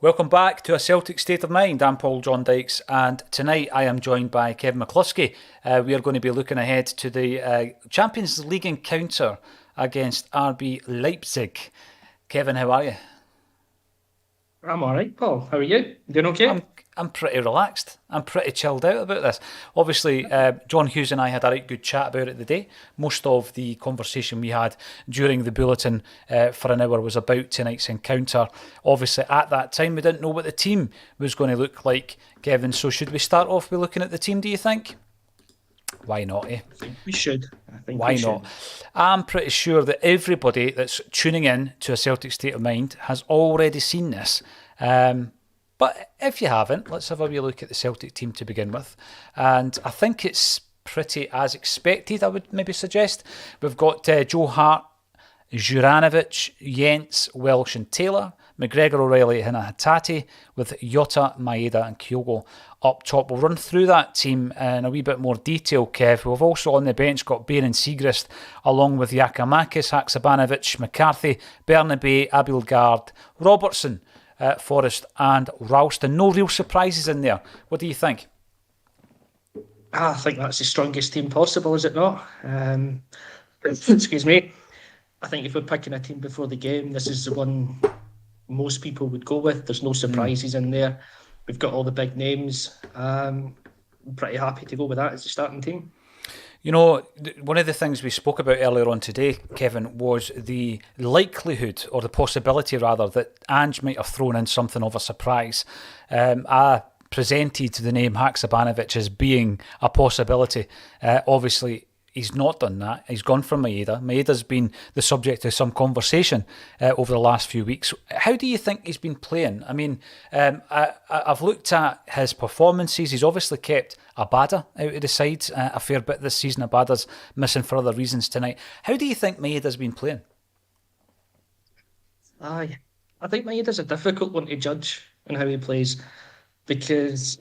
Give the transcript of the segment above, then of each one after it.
Welcome back to A Celtic State of Mind. I'm Paul John Dykes, and tonight I am joined by Kevin McCluskey. We are going to be looking ahead to the Champions League encounter against RB Leipzig. Kevin, how are you? I'm all right, Paul. How are you? Doing I'm okay? I'm pretty relaxed. I'm pretty chilled out about this. Obviously, John Hughes and I had a right good chat about it today. Most of the conversation we had during the bulletin for an hour was about tonight's encounter. Obviously, at that time, we didn't know what the team was going to look like, Kevin. So, should we start off with looking at the team, do you think? Why not, eh? I think we should. I think we Why not? should. I'm pretty sure that everybody that's tuning in to A Celtic State of Mind has already seen this. But if you haven't, let's have a wee look at the Celtic team to begin with. And I think it's pretty as expected, I would maybe suggest. We've got Joe Hart, Juranovic, Jens, Welsh and Taylor, McGregor, O'Reilly and Hatate, with Jota, Maeda and Kyogo up top. We'll run through that team in a wee bit more detail, Kev. We've also on the bench got Bain and Siegrist, along with Giacomakis, Haksabanovic, McCarthy, Bernabe, Abildgaard, Robertson, Forrest and Ralston. No real surprises in there. What do you think? I think that's the strongest team possible, is it not? Excuse me. I think if we're picking a team before the game, this is the one most people would go with. There's no surprises in there. We've got all the big names. I'm pretty happy to go with that as the starting team. You know, one of the things we spoke about earlier on today, Kevin, was the likelihood, or the possibility rather, that Ange might have thrown in something of a surprise. I presented the name Haksabanovic as being a possibility. Obviously, he's not done that. He's gone for Maeda. Maeda's been the subject of of over the last few weeks. How do you think he's been playing? I mean, I've looked at his performances. He's obviously kept Abada out of the side a fair bit this season. Abada's missing for other reasons tonight. How do you think Maeda's been playing? Aye. I think Maeda's a difficult one to judge in how he plays because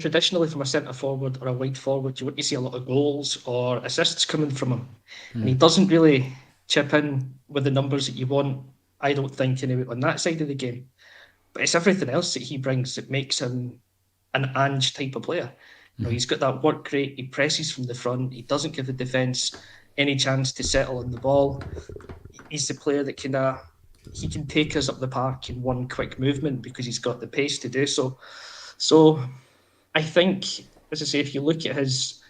traditionally from a centre forward or a wide forward, you want to see a lot of goals or assists coming from him. And he doesn't really chip in with the numbers that you want, I don't think, anyway, on that side of the game. But it's everything else that he brings that makes him an Ange type of player. He's got that work rate, he presses from the front, he doesn't give the defence any chance to settle on the ball. He's the player that he can take us up the park in one quick movement because he's got the pace to do so. So I think, as I say, if you look at his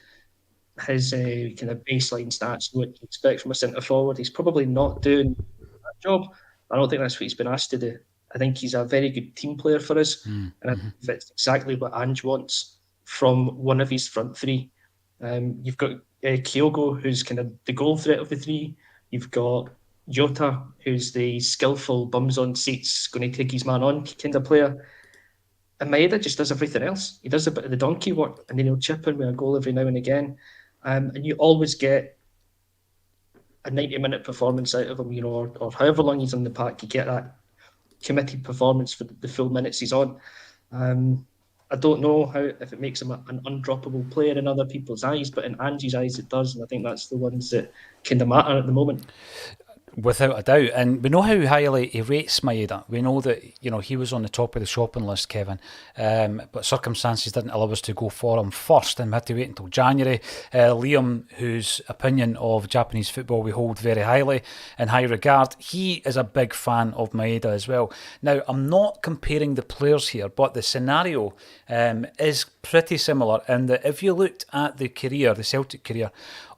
kind of baseline stats, what you expect from a centre forward, he's probably not doing that job. I don't think that's what he's been asked to do. I think he's a very good team player for us, and I think it's exactly what Ange wants from one of his front three. You've got Kyogo, who's kind of the goal threat of the three. You've got Jota, who's the skillful bums on seats, going to take his man on kind of player. And Maeda just does everything else. He does a bit of the donkey work, and then he'll chip in with a goal every now and again. And you always get a 90-minute performance out of him, or however long he's on the park, you get that committed performance for the full minutes he's on. I don't know if it makes him an undroppable player in other people's eyes, but in Angie's eyes it does, and I think that's the ones that kind of matter at the moment. Without a doubt. And we know how highly he rates Maeda. We know that, he was on the top of the shopping list, Kevin. But circumstances didn't allow us to go for him first, and we had to wait until January. Liam, whose opinion of Japanese football we hold very highly, in high regard, he is a big fan of Maeda as well. Now, I'm not comparing the players here, but the scenario is pretty similar in that if you looked at the Celtic career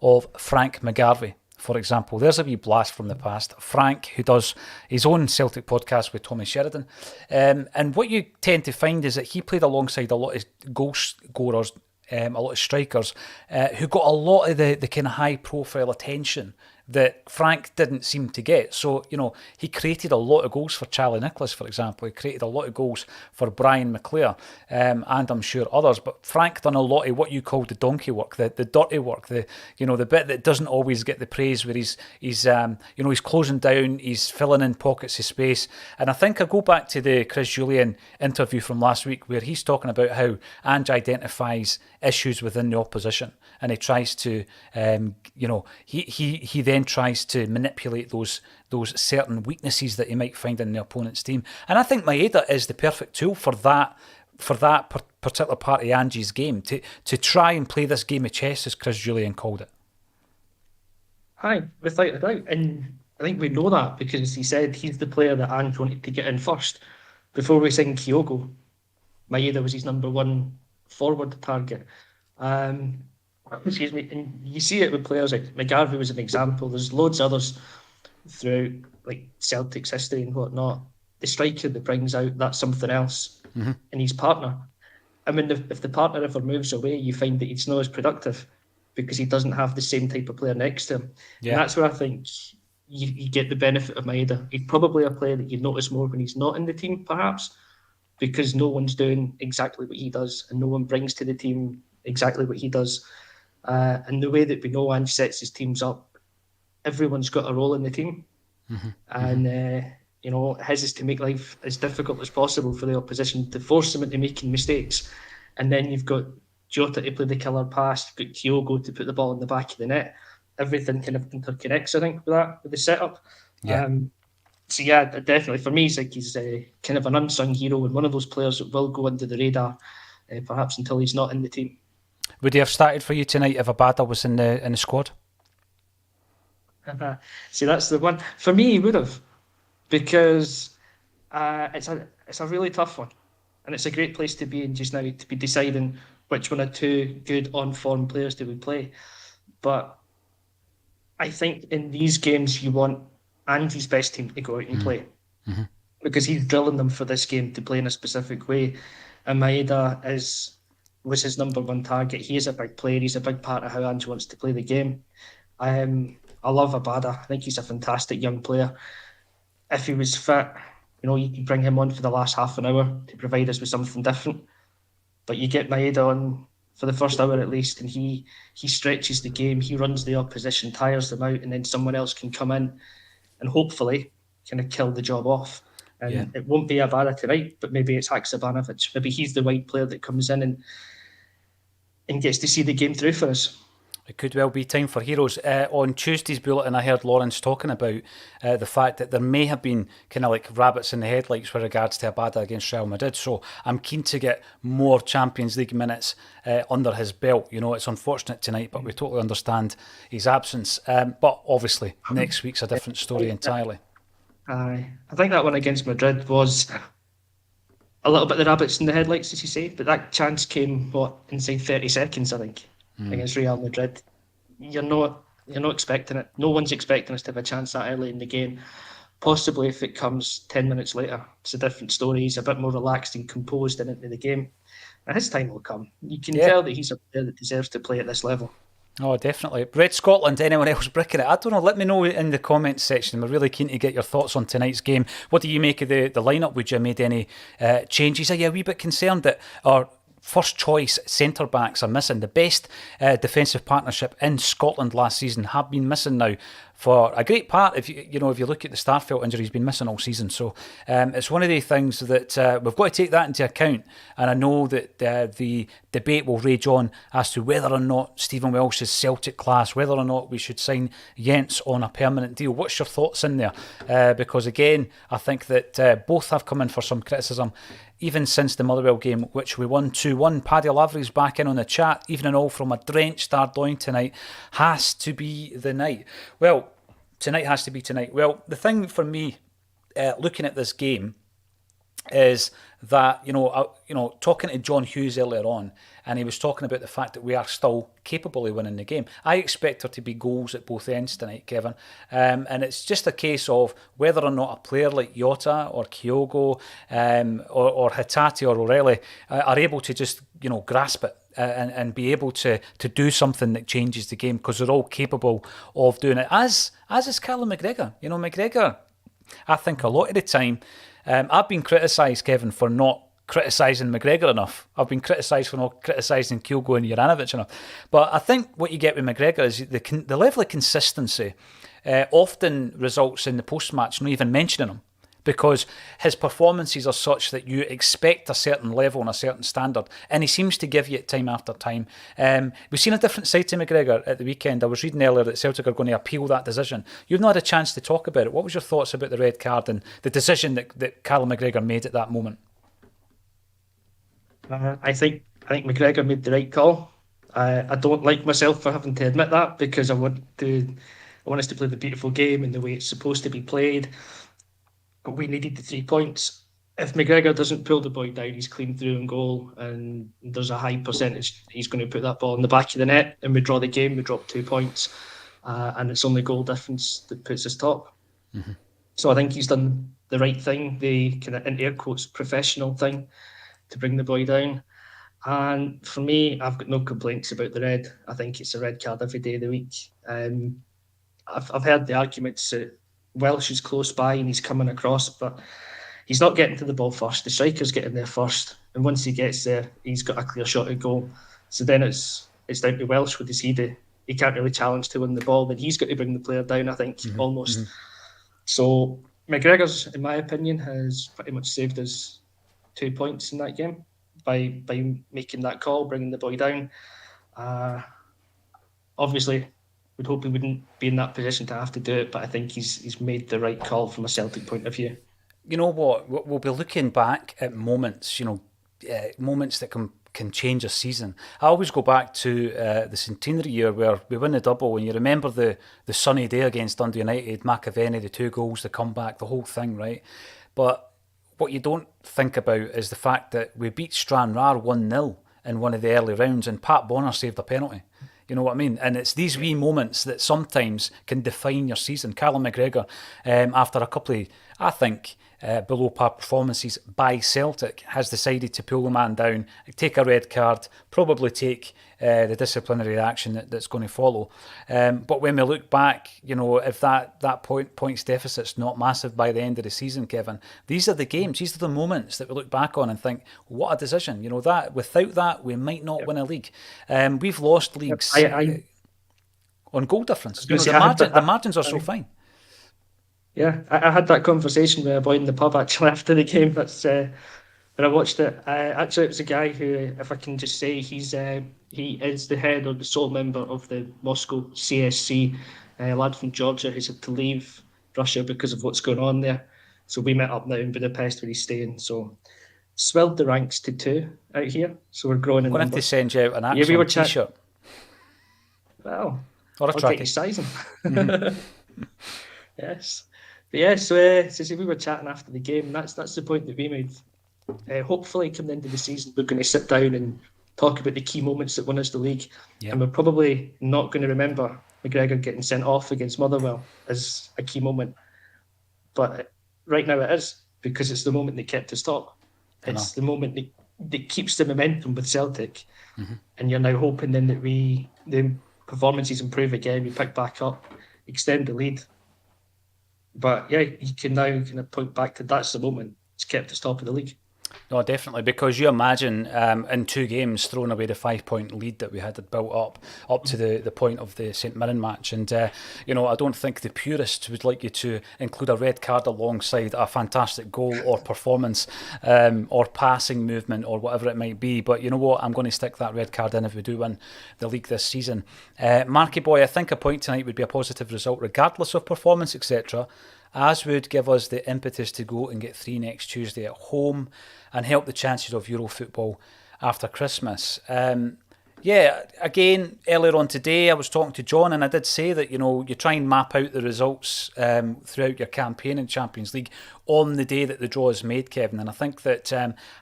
of Frank McGarvey, for example, there's a wee blast from the past. Frank, who does his own Celtic podcast with Tommy Sheridan. And what you tend to find is that he played alongside a lot of goal scorers, a lot of strikers, who got a lot of the kind of high profile attention that Frank didn't seem to get. So, he created a lot of goals for Charlie Nicholas, for example. He created a lot of goals for Brian McClare, and I'm sure others. But Frank done a lot of what you call the donkey work, the dirty work, the bit that doesn't always get the praise, where he's closing down, he's filling in pockets of space. And I think I go back to the Chris Julian interview from last week, where he's talking about how Ange identifies issues within the opposition, and he tries to, he then then tries to manipulate those certain weaknesses that he might find in the opponent's team. And I think Maeda is the perfect tool for that particular part of Angie's game, to try and play this game of chess, as Chris Julian called it. Aye, without a doubt. And I think we know that because he said he's the player that Ange wanted to get in first. Before we signed Kyogo, Maeda was his number one forward target. Excuse me. And you see it with players like McGarvey was an example. There's loads of others throughout like Celtic's history and whatnot. The striker that brings out that something else in his partner. I mean, if the partner ever moves away, you find that he's not as productive because he doesn't have the same type of player next to him. Yeah. And that's where I think you get the benefit of Maeda. He's probably a player that you notice more when he's not in the team, perhaps, because no one's doing exactly what he does and no one brings to the team exactly what he does. And the way that we know Ange sets his teams up, everyone's got a role in the team. And, his is to make life as difficult as possible for the opposition, to force them into making mistakes. And then you've got Jota to play the killer pass, you've got Kyogo to put the ball in the back of the net. Everything kind of interconnects, I think, with the setup. Yeah. So yeah, definitely for me, he's kind of an unsung hero and one of those players that will go under the radar, perhaps until he's not in the team. Would he have started for you tonight if Abada was in the squad? See, that's the one. For me, he would have, because it's a really tough one, and it's a great place to be in just now, to be deciding which one of two good on-form players do we play. But I think in these games you want Ange's best team to go out and play, because he's drilling them for this game to play in a specific way. And Maeda was his number one target. He is a big player. He's a big part of how Ange wants to play the game. I love Abada. I think he's a fantastic young player. If he was fit, you could bring him on for the last half an hour to provide us with something different. But you get Maeda on for the first hour at least, and he stretches the game. He runs the opposition, tires them out, and then someone else can come in and hopefully kind of kill the job off. And it won't be Abada tonight, but maybe it's Haksabanovic. Maybe he's the right player that comes in and gets to see the game through for us. It could well be time for heroes. On Tuesday's bulletin, I heard Lawrence talking about the fact that there may have been kind of like rabbits in the headlights with regards to Abada against Real Madrid. So I'm keen to get more Champions League minutes under his belt. It's unfortunate tonight, but we totally understand his absence. But obviously, next week's a different story entirely. I think that one against Madrid was a little bit the rabbits in the headlights, as you say, but that chance came, inside 30 seconds, I think, against Real Madrid. You're not expecting it. No one's expecting us to have a chance that early in the game. Possibly if it comes 10 minutes later, it's a different story. He's a bit more relaxed and composed into the game. And his time will come. You can tell that he's a player that deserves to play at this level. Oh, definitely. Red Scotland, anyone else bricking it? I don't know. Let me know in the comments section. We're really keen to get your thoughts on tonight's game. What do you make of the lineup? Would you have made any changes? Are you a wee bit concerned that our first choice centre backs are missing? The best defensive partnership in Scotland last season have been missing now for a great part. If you look at the Starfelt injury, he's been missing all season. So it's one of the things that we've got to take that into account. And I know that the debate will rage on as to whether or not Stephen Welsh is Celtic class, whether or not we should sign Jens on a permanent deal. What's your thoughts in there? Because again, I think that both have come in for some criticism. Even since the Motherwell game, which we won 2-1, Paddy Lavery's back in on the chat. Even and all from a drenched Ardoyne tonight has to be the night. Well, tonight has to be tonight. Well, the thing for me, looking at this game, is that talking to John Hughes earlier on, and he was talking about the fact that we are still capable of winning the game. I expect there to be goals at both ends tonight, Kevin, and it's just a case of whether or not a player like Jota or Kyogo or Hatate or O'Reilly are able to just grasp it and be able to do something that changes the game, because they're all capable of doing it. As is Callum McGregor. McGregor, I think a lot of the time. I've been criticised, Kevin, for not criticising McGregor enough. I've been criticised for not criticising Kyogo and Juranovic enough. But I think what you get with McGregor is the level of consistency often results in the post-match not even mentioning him, because his performances are such that you expect a certain level and a certain standard, and he seems to give you it time after time. We've seen a different side to McGregor at the weekend. I was reading earlier that Celtic are going to appeal that decision. You've not had a chance to talk about it. What was your thoughts about the red card and the decision that Callum McGregor made at that moment? I think McGregor made the right call. I don't like myself for having to admit that, because I want us to play the beautiful game in the way it's supposed to be played. But we needed the 3 points. If McGregor doesn't pull the boy down, he's clean through and goal, and there's a high percentage he's going to put that ball in the back of the net, and we draw the game. We drop 2 points, and it's only goal difference that puts us top. Mm-hmm. So I think he's done the right thing, the kind of, in air quotes, professional thing, to bring the boy down. And for me, I've got no complaints about the red. I think it's a red card every day of the week. I've heard the arguments that Welsh is close by and he's coming across, but he's not getting to the ball first. The striker's getting there first, and once he gets there, he's got a clear shot at goal. So then it's down to Welsh. What does he do? He can't really challenge to win the ball. Then he's got to bring the player down, I think, almost. Mm-hmm. So McGregor's, in my opinion, has pretty much saved us 2 points in that game by making that call, bringing the boy down. Obviously, we'd hope he wouldn't be in that position to have to do it, but I think he's made the right call from a Celtic point of view. You know what? We'll be looking back at moments, moments that can change a season. I always go back to the centenary year where we win the double, and you remember the sunny day against Dundee United, McAvenny, the 2 goals, the comeback, the whole thing, right? But what you don't think about is the fact that we beat Stranraer 1-0 in one of the early rounds, and Pat Bonner saved a penalty. You know what I mean? And it's these wee moments that sometimes can define your season. Callum McGregor, after a couple of, I think, below par performances by Celtic, has decided to pull the man down, take a red card, probably take the disciplinary action that's going to follow. But when we look back, if that points deficit's not massive by the end of the season, Kevin, these are the games, these are the moments that we look back on and think, what a decision. That without that, we might not win a league. We've lost leagues on goal difference. The margins are so fine. Yeah, I had that conversation with a boy in the pub actually after the game. That's when I watched it. Actually, it was a guy who, if I can just say, he is the head or the sole member of the Moscow CSC, a lad from Georgia who's had to leave Russia because of what's going on there. So we met up now in Budapest where he's staying. So swelled the ranks to 2 out here. So we're growing in numbers. I'm going to send you out an Acsom t-shirt. Well, or a I'll trackie. get you sizing. Mm-hmm. Yes. But yeah, so we were chatting after the game, and that's the point that we made. Hopefully, coming into the season, we're going to sit down and talk about the key moments that won us the league. Yep. And we're probably not going to remember McGregor getting sent off against Motherwell as a key moment. But right now it is, because it's the moment that kept us top. It's the moment that keeps the momentum with Celtic. Mm-hmm. And you're now hoping then that the performances improve again, we pick back up, extend the lead. But yeah, you can now kind of point back to that's the moment it's kept us top of the league. No, definitely, because you imagine in 2 games throwing away the 5-point lead that we had built up to the point of the St Mirren match. And, I don't think the purists would like you to include a red card alongside a fantastic goal or performance or passing movement or whatever it might be. But you know what? I'm going to stick that red card in if we do win the league this season. Marky boy, I think a point tonight would be a positive result regardless of performance, etc., as would give us the impetus to go and get 3 next Tuesday at home and help the chances of Euro football after Christmas. Again, earlier on today, I was talking to John, and I did say that, you try and map out the results throughout your campaign in Champions League on the day that the draw is made, Kevin. And I think that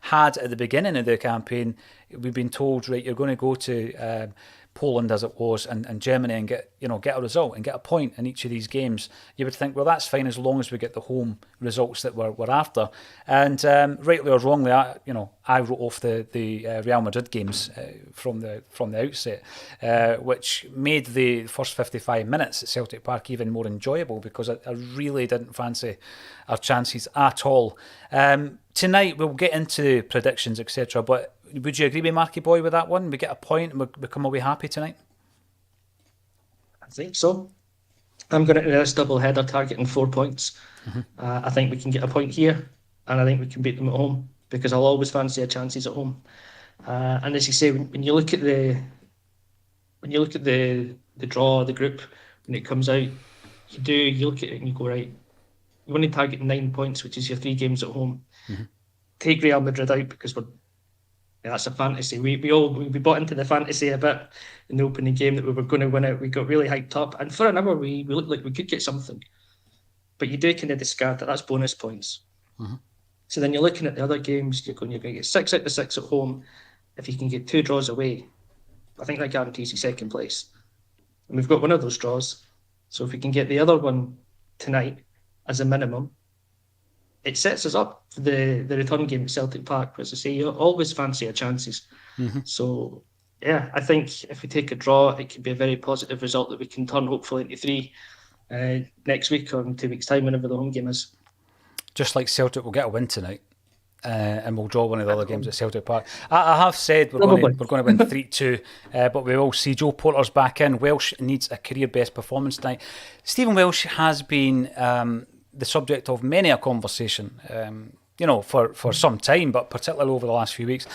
had at the beginning of the campaign, we've been told, right, you're going to go to Poland as it was and Germany and get a result and get a point in each of these games, you would think, well, that's fine as long as we get the home results that we're after. And rightly or wrongly, I wrote off the Real Madrid games from the outset, which made the first 55 minutes at Celtic Park even more enjoyable, because I really didn't fancy our chances at all. Tonight we'll get into predictions, etc., but would you agree with Marky Boy with that one? We get a point and we come away happy tonight? I think so. I'm going into this double header targeting 4 points. I think we can get a point here, and I think we can beat them at home because I'll always fancy our chances at home. And as you say, when you look at the draw, the group, when it comes out, you look at it and you go, right, you want to target 9 points, which is your 3 games at home. Take Real Madrid out because that's a fantasy. We bought into the fantasy a bit in the opening game that we were going to win it. We got really hyped up, and for an hour we looked like we could get something. But you do kind of discard that. That's bonus points. So then you're looking at the other games. You're going to get 6 out of 6 at home. If you can get 2 draws away, I think that guarantees you second place. And we've got one of those draws. So if we can get the other one tonight as a minimum, it sets us up for the return game at Celtic Park. As I say, you always fancy our chances. So, yeah, I think if we take a draw, it could be a very positive result that we can turn hopefully into 3 next week or in 2 weeks' time, whenever the home game is. Just like Celtic will get a win tonight. And we'll draw one of the other games at Celtic Park. I have said we're going to win 3-2, but we will see. Joe Porter's back in. Welsh needs a career best performance tonight. Stephen Welsh has been the subject of many a conversation, for some time, but particularly over the last few weeks.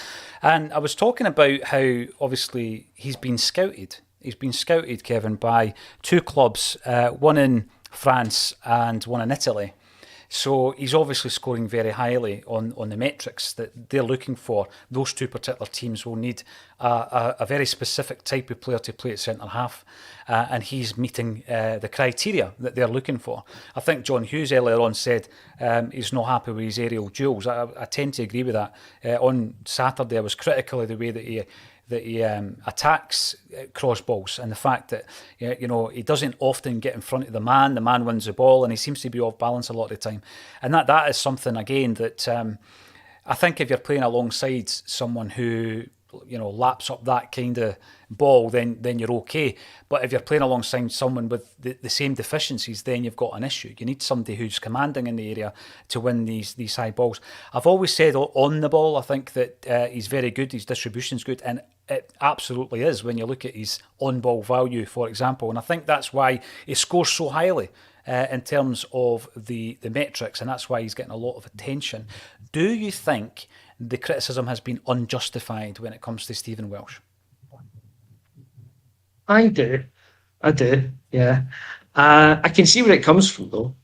And I was talking about how obviously he's been scouted. He's been scouted, Kevin, by 2 clubs, one in France and one in Italy. So he's obviously scoring very highly on the metrics that they're looking for. Those 2 particular teams will need a very specific type of player to play at centre-half, and he's meeting the criteria that they're looking for. I think John Hughes earlier on said he's not happy with his aerial duels. I tend to agree with that. On Saturday, I was critical of the way that he attacks cross balls, and the fact that he doesn't often get in front of the man wins the ball, and he seems to be off balance a lot of the time. And that is something again that I think if you're playing alongside someone who laps up that kind of ball, then you're okay. But if you're playing alongside someone with the same deficiencies, then you've got an issue. You need somebody who's commanding in the area to win these high balls. I've always said on the ball, I think that he's very good. His distribution's good, and it absolutely is when you look at his on-ball value, for example. And I think that's why he scores so highly in terms of the metrics, and that's why he's getting a lot of attention. Do you think the criticism has been unjustified when it comes to Stephen Welsh? I do, yeah. I can see where it comes from, though,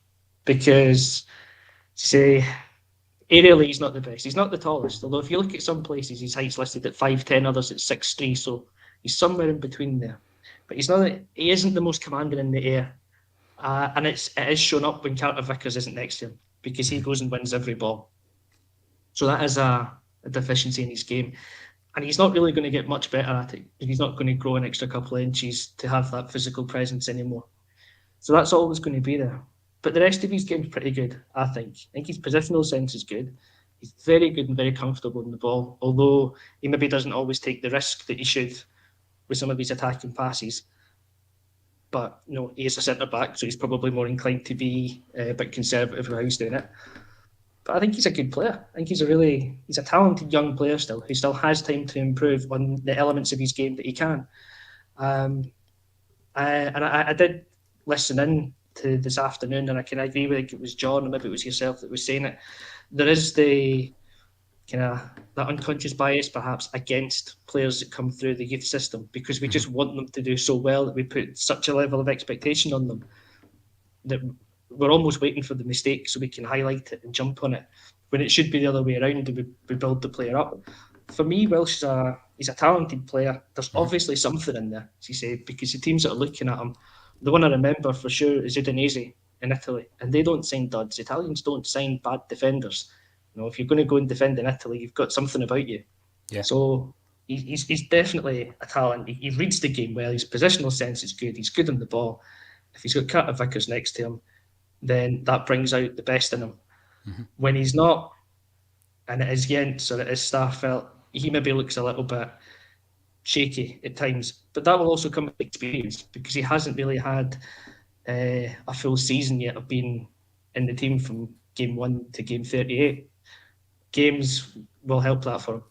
because, say, aerially he's not the best. He's not the tallest, although if you look at some places, his height's listed at 5'10", others at 6'3", so he's somewhere in between there. But he isn't the most commanding in the air. And it is shown up when Carter Vickers isn't next to him, because he goes and wins every ball. So that is a deficiency in his game. And he's not really going to get much better at it. He's not going to grow an extra couple of inches to have that physical presence anymore. So that's always going to be there. But the rest of his game's pretty good, I think. I think his positional sense is good. He's very good and very comfortable in the ball, although he maybe doesn't always take the risk that he should with some of his attacking passes. But he is a centre-back, so he's probably more inclined to be a bit conservative with how he's doing it. But I think he's a good player. I think he's a talented young player still, who still has time to improve on the elements of his game that he can. I did listen in to this afternoon, and I can agree with it was John, or maybe it was yourself that was saying it. There is the kind of that unconscious bias, perhaps, against players that come through the youth system, because we just want them to do so well that we put such a level of expectation on them that we're almost waiting for the mistake so we can highlight it and jump on it, when it should be the other way around, and we build the player up. For me, Welsh he's a talented player. There's obviously something in there, as you say, because the teams that are looking at him, the one I remember for sure is Udinese in Italy, and they don't sign duds. Italians don't sign bad defenders. If you're going to go and defend in Italy, you've got something about you. Yeah. So he's definitely a talent. He reads the game well. His positional sense is good. He's good on the ball. If he's got Carter Vickers next to him, then that brings out the best in him. When he's not, and it is Jens or it is Starfelt, he maybe looks a little bit shaky at times. But that will also come with experience, because he hasn't really had a full season yet of being in the team from game 1 to game 38. Games will help that for him.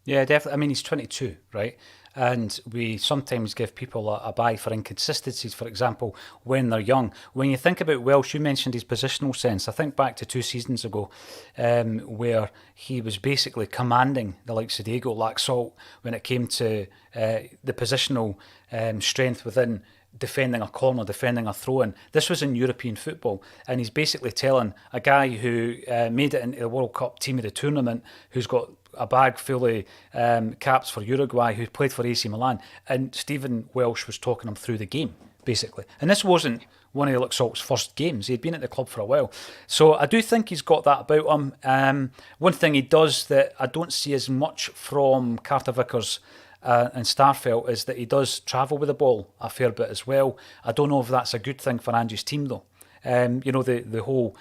Yeah, definitely. I mean, he's 22, right? and we sometimes give people a bye for inconsistencies, for example, when they're young. When you think about Welsh, you mentioned his positional sense. I think back to 2 seasons ago, where he was basically commanding the likes of Diego Laxalt when it came to the positional strength within defending a corner, defending a throw-in. This was in European football, and he's basically telling a guy who made it into the World Cup team of the tournament, who's got a bag full of caps for Uruguay, who played for AC Milan, and Stephen Welsh was talking him through the game, basically. And this wasn't one of Laxalt's first games. He'd been at the club for a while. So I do think he's got that about him. One thing he does that I don't see as much from Carter Vickers and Starfelt is that he does travel with the ball a fair bit as well. I don't know if that's a good thing for Ange's team though. The whole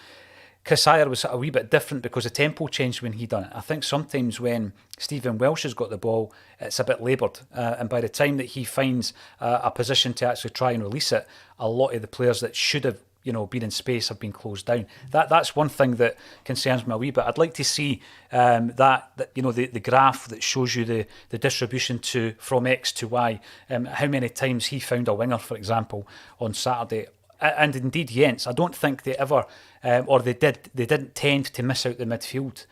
Chris Ayer was a wee bit different because the tempo changed when he done it. I think sometimes when Stephen Welsh has got the ball, it's a bit laboured, and by the time that he finds a position to actually try and release it, a lot of the players that should have been in space have been closed down. That's one thing that concerns me a wee bit. I'd like to see the graph that shows you the distribution from X to Y, how many times he found a winger, for example, on Saturday. And indeed, Jens, I don't think they ever, they didn't tend to miss out the midfield,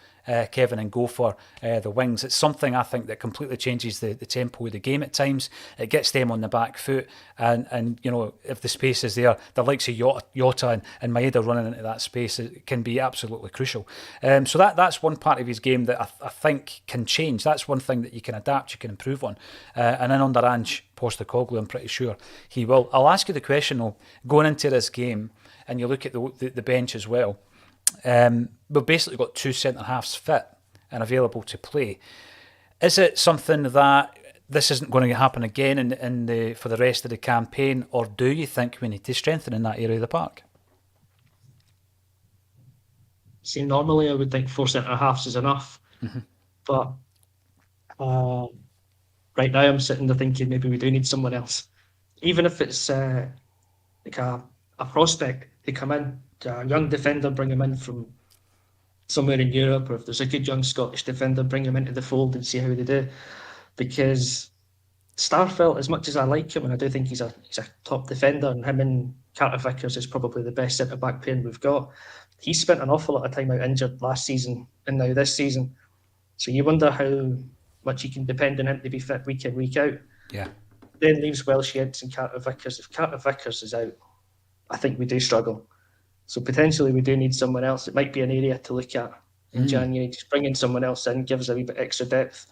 Kevin, and go for the wings. It's something I think that completely changes the tempo of the game at times. It gets them on the back foot, and if the space is there, the likes of Jota and Maeda running into that space, it can be absolutely crucial. So that's one part of his game that I think can change. That's one thing that you can adapt, you can improve on. And then under Ange Postecoglou, I'm pretty sure he will. I'll ask you the question though, going into this game, and you look at the bench as well. We've basically got two centre-halves fit and available to play. Is it something that this isn't going to happen again for the rest of the campaign, or do you think we need to strengthen in that area of the park? See, normally I would think 4 centre-halves is enough, but right now I'm sitting there thinking maybe we do need someone else. Even if it's like a prospect, they come in, a young defender, bring him in from somewhere in Europe, or if there's a good young Scottish defender, bring him into the fold and see how they do. Because Starfelt, as much as I like him, and I do think he's a top defender, and him and Carter Vickers is probably the best centre-back pairing we've got, he spent an awful lot of time out injured last season and now this season. So you wonder how much you can depend on him to be fit week in, week out. Yeah. Then leaves Welsh Yeds and Carter Vickers. If Carter Vickers is out, I think we do struggle. So potentially we do need someone else. It might be an area to look at in January. Just bringing someone else in gives a wee bit extra depth.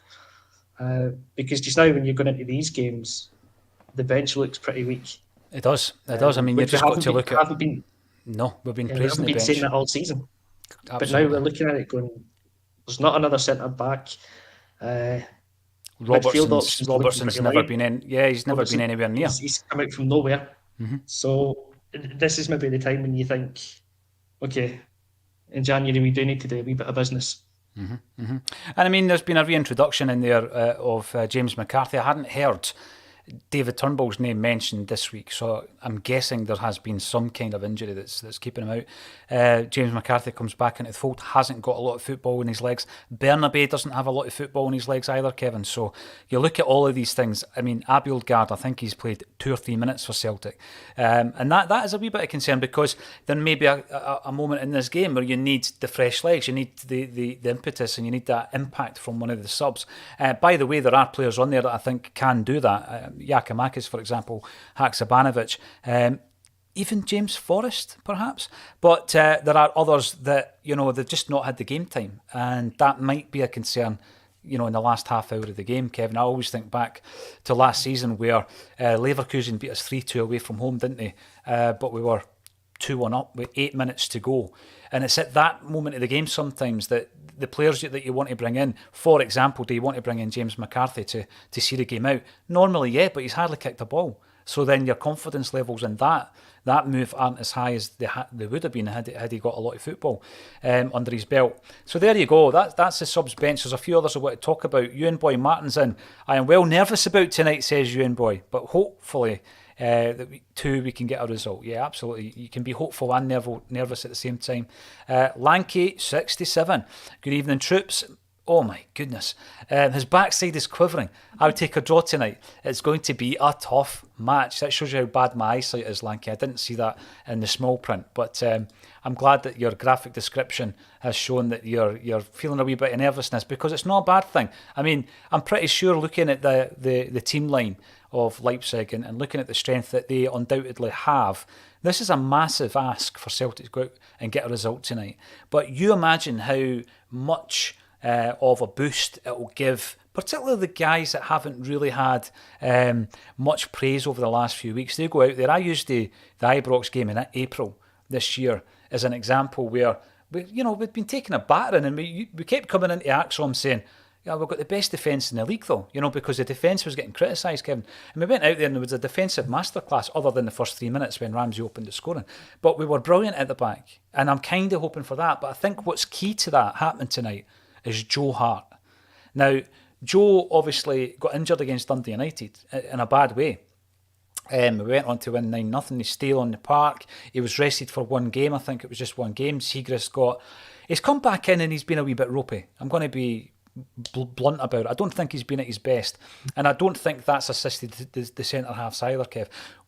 Because just now when you're going into these games, the bench looks pretty weak. It does. I mean, you've just got to look at... No, we've been praising the bench. Saying that all season. Absolutely. But now we're looking at it going, there's not another centre-back. Robertson's never been in. Yeah, he's never been anywhere near. He's come out from nowhere. So this is maybe the time when you think, okay, in January we do need to do a wee bit of business. And I mean, there's been a reintroduction in there of James McCarthy. I hadn't heard David Turnbull's name mentioned this week, so I'm guessing there has been some kind of injury that's keeping him out. James McCarthy comes back into the fold, hasn't got a lot of football in his legs. Bernabe doesn't have a lot of football in his legs either, Kevin. So you look at all of these things. I mean, Abildgaard, I think he's played 2 or 3 minutes for Celtic, and that is a wee bit of concern, because there may be a moment in this game where you need the fresh legs, you need the impetus, and you need that impact from one of the subs. By the way, there are players on there that I think can do that. Yakimakis, for example, Haksabanovic, even James Forrest, perhaps. But there are others that, they've just not had the game time. And that might be a concern, in the last half hour of the game, Kevin. I always think back to last season where Leverkusen beat us 3-2 away from home, didn't they? But we were 2-1 up with 8 minutes to go. And it's at that moment of the game sometimes that the players that you want to bring in, for example, do you want to bring in James McCarthy to see the game out? Normally, yeah, but he's hardly kicked a ball. So then your confidence levels in that move aren't as high as they would have been had he got a lot of football under his belt. So there you go. That's the subs bench. There's a few others I want to talk about. Ewan Boy Martin's in. I am well nervous about tonight, says Ewan Boy, but hopefully that we can get a result. Yeah, absolutely. You can be hopeful and nervous at the same time. Lanky 67. Good evening, troops. Oh my goodness. His backside is quivering. I would take a draw tonight. It's going to be a tough match. That shows you how bad my eyesight is, Lanky. I didn't see that in the small print, but I'm glad that your graphic description has shown that you're feeling a wee bit of nervousness, because it's not a bad thing. I mean, I'm pretty sure, looking at the team line of Leipzig and looking at the strength that they undoubtedly have, this is a massive ask for Celtic to go out and get a result tonight. But you imagine how much of a boost it will give, particularly the guys that haven't really had much praise over the last few weeks. They go out there. I used the Ibrox game in April this year as an example where we'd been taking a battering, and we kept coming into Acsom saying, yeah, we've got the best defence in the league though, because the defence was getting criticised, Kevin. And we went out there and there was a defensive masterclass other than the first 3 minutes when Ramsey opened the scoring. But we were brilliant at the back, and I'm kind of hoping for that. But I think what's key to that happening tonight is Joe Hart. Now, Joe obviously got injured against Dundee United in a bad way. We went on to win 9-0. He's still on the park. He was rested for one game. I think it was just one game. He's come back in and he's been a wee bit ropey. I'm going to be blunt about it. I don't think he's been at his best, and I don't think that's assisted the centre halves either, Kev.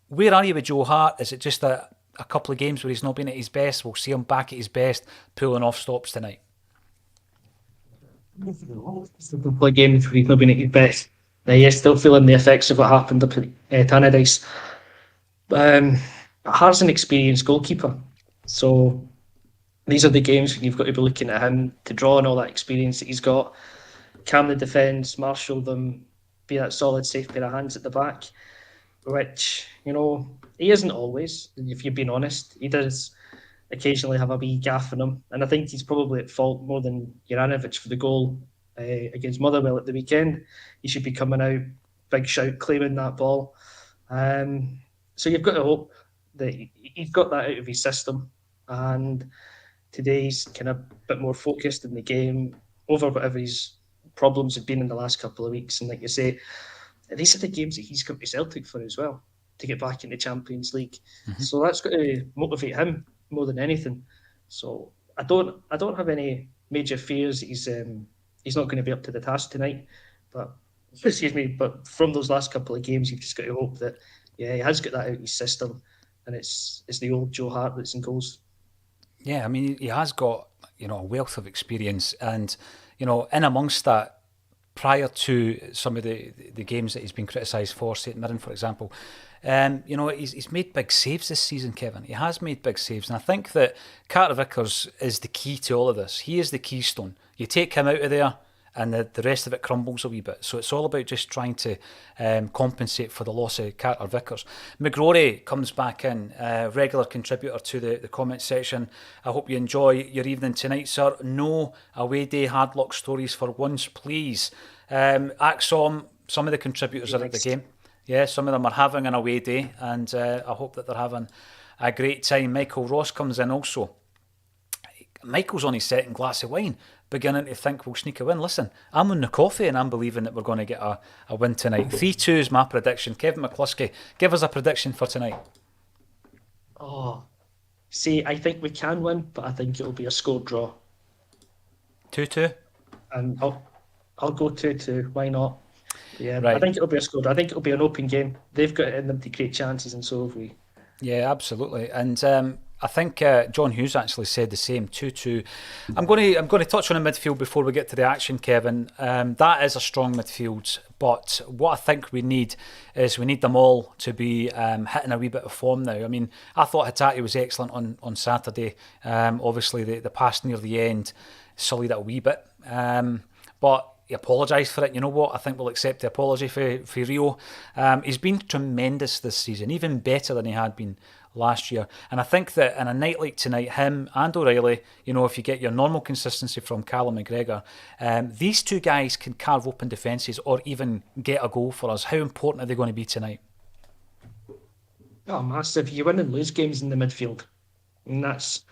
Where are you with Joe Hart? Is it just a couple of games where he's not been at his best? We'll see him back at his best, pulling off stops tonight. It's a couple of games where he's not been at his best. He's still feeling the effects of what happened up at Tannadice. Hart's an experienced goalkeeper, so these are the games when you've got to be looking at him to draw on all that experience that he's got, calm the defence, marshal them, be that solid, safe pair of hands at the back, which, he isn't always, if you're being honest. He does occasionally have a wee gaff in him, and I think he's probably at fault more than Juranovic for the goal against Motherwell at the weekend. He should be coming out, big shout, claiming that ball. So you've got to hope that he's got that out of his system, and today's kind of a bit more focused in the game over whatever his problems have been in the last couple of weeks. And like you say, these are the games that he's come to Celtic for as well, to get back in the Champions League. Mm-hmm. So that's got to motivate him more than anything. So I don't have any major fears that he's not going to be up to the task tonight. But from those last couple of games, you've just got to hope that he has got that out of his system, and it's the old Joe Hart that's in goals. Yeah, I mean, he has got, a wealth of experience, and, in amongst that, prior to some of the games that he's been criticised for, St Mirren, for example, he's made big saves this season, Kevin. He has made big saves, and I think that Carter Vickers is the key to all of this. He is the keystone. You take him out of there, and the rest of it crumbles a wee bit. So it's all about just trying to compensate for the loss of Carter Vickers. McGrory comes back in, regular contributor to the comment section. I hope you enjoy your evening tonight, sir. No away day hard luck stories for once, please. Acsom, some of the contributors are at the game. Yeah, some of them are having an away day, and I hope that they're having a great time. Michael Ross comes in also. Michael's on his second glass of wine, beginning to think we'll sneak a win. Listen, I'm on the coffee and I'm believing that we're going to get a win tonight. 3-2 is my prediction. Kevin McCluskey, give us a prediction for tonight. I think we can win, but I think it'll be a score draw. 2-2? And I'll go 2-2. Why not? Yeah, right. I think it'll be a score draw. I think it'll be an open game. They've got it in them to create chances, and so have we. Yeah, absolutely. And I think John Hughes actually said the same, 2-2. I'm going to touch on the midfield before we get to the action, Kevin. That is a strong midfield, but what I think we need is them all to be hitting a wee bit of form now. I mean, I thought Hatate was excellent on Saturday. Obviously, the pass near the end sullied it a wee bit, but he apologised for it. You know what? I think we'll accept the apology for Rio. He's been tremendous this season, even better than he had been last year. And I think that in a night like tonight, him and O'Reilly, if you get your normal consistency from Callum McGregor, these two guys can carve open defences or even get a goal for us. How important are they going to be tonight? Oh, massive. You win and lose games in the midfield. And that's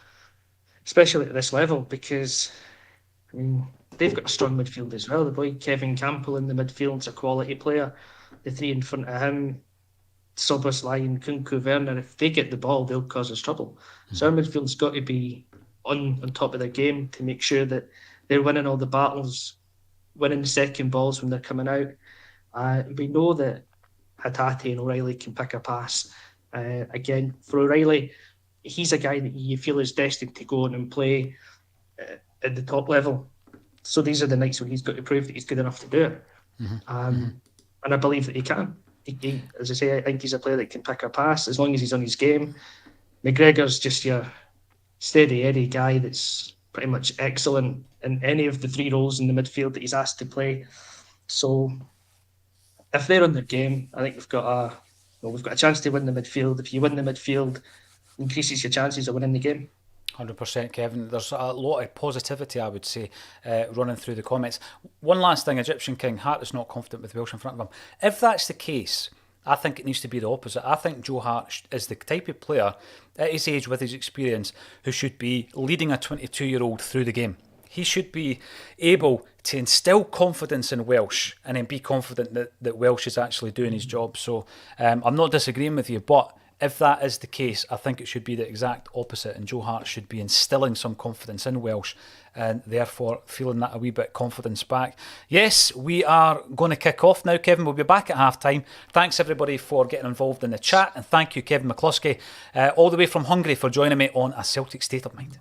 especially at this level, because they've got a strong midfield as well. The boy Kevin Campbell in the midfield's a quality player. The three in front of him, Soboslai and Kunku Werner, if they get the ball, they'll cause us trouble. So our midfield's got to be on top of their game to make sure that they're winning all the battles winning the second balls when they're coming out. We know that Hatate and O'Reilly can pick a pass. Again, for O'Reilly, he's a guy that you feel is destined to go on and play at the top level. So these are the nights when he's got to prove that he's good enough to do it. And I believe that he can. As I say, I think he's a player that can pick a pass as long as he's on his game. McGregor's just your steady Eddie guy that's pretty much excellent in any of the three roles in the midfield that he's asked to play. So if they're on their game, I think we've got a chance to win the midfield. If you win the midfield, increases your chances of winning the game. 100%, Kevin. There's a lot of positivity, I would say, running through the comments. One last thing, Egyptian King, Hart is not confident with Welsh in front of him. If that's the case, I think it needs to be the opposite. I think Joe Hart is the type of player, at his age, with his experience, who should be leading a 22-year-old through the game. He should be able to instill confidence in Welsh and then be confident that Welsh is actually doing his job. So I'm not disagreeing with you, but if that is the case, I think it should be the exact opposite, and Joe Hart should be instilling some confidence in Welsh and therefore feeling that a wee bit confidence back. Yes, we are going to kick off now, Kevin. We'll be back at half-time. Thanks, everybody, for getting involved in the chat, and thank you, Kevin McCluskey, all the way from Hungary, for joining me on A Celtic State of Mind.